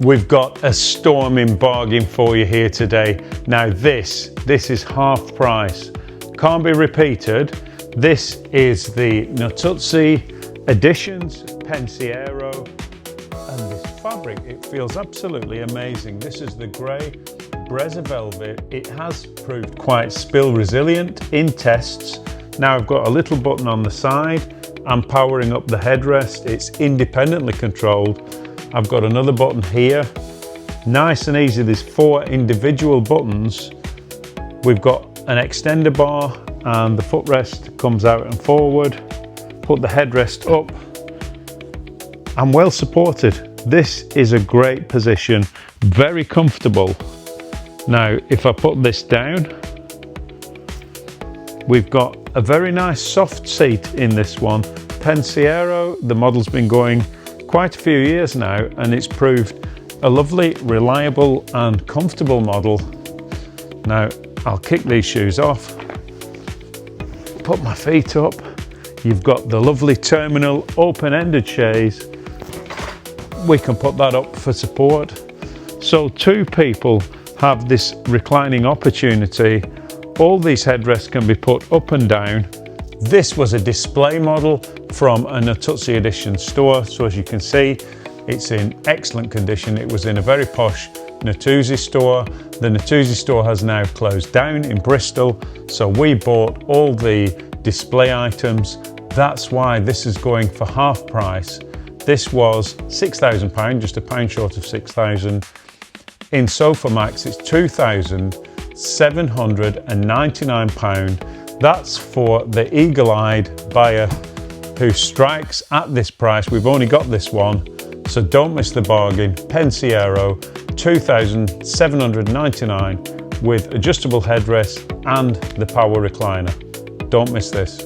We've got a storming bargain for you here today. Now this is half price. Can't be repeated. This is the Natuzzi Editions Pensiero, and this fabric, it feels absolutely amazing. This is the grey Brezza velvet. It has proved quite spill resilient in tests. Now I've got a little button on the side. I'm powering up the headrest. It's independently controlled. I've got another button here. Nice and easy. There's 4 individual buttons. We've got an extender bar and the footrest comes out and forward. Put the headrest up. I'm well supported. This is a great position, very comfortable. Now, if I put this down, we've got a very nice soft seat in this one. Pensiero, the model's been going quite a few years now, and it's proved a lovely, reliable and comfortable model. Now, I'll kick these shoes off, put my feet up. You've got the lovely terminal open-ended chaise. We can put that up for support. So 2 people have this reclining opportunity. All these headrests can be put up and down. This was a display model from a Natuzzi Edition store. So as you can see, it's in excellent condition. It was in a very posh Natuzzi store. The Natuzzi store has now closed down in Bristol. So we bought all the display items. That's why this is going for half price. This was £6,000, just a pound short of 6,000. In SofaMax, it's £2,799. That's for the eagle-eyed buyer who strikes at this price. We've only got this one, so don't miss the bargain. Pensiero, £2,799 with adjustable headrest and the power recliner. Don't miss this.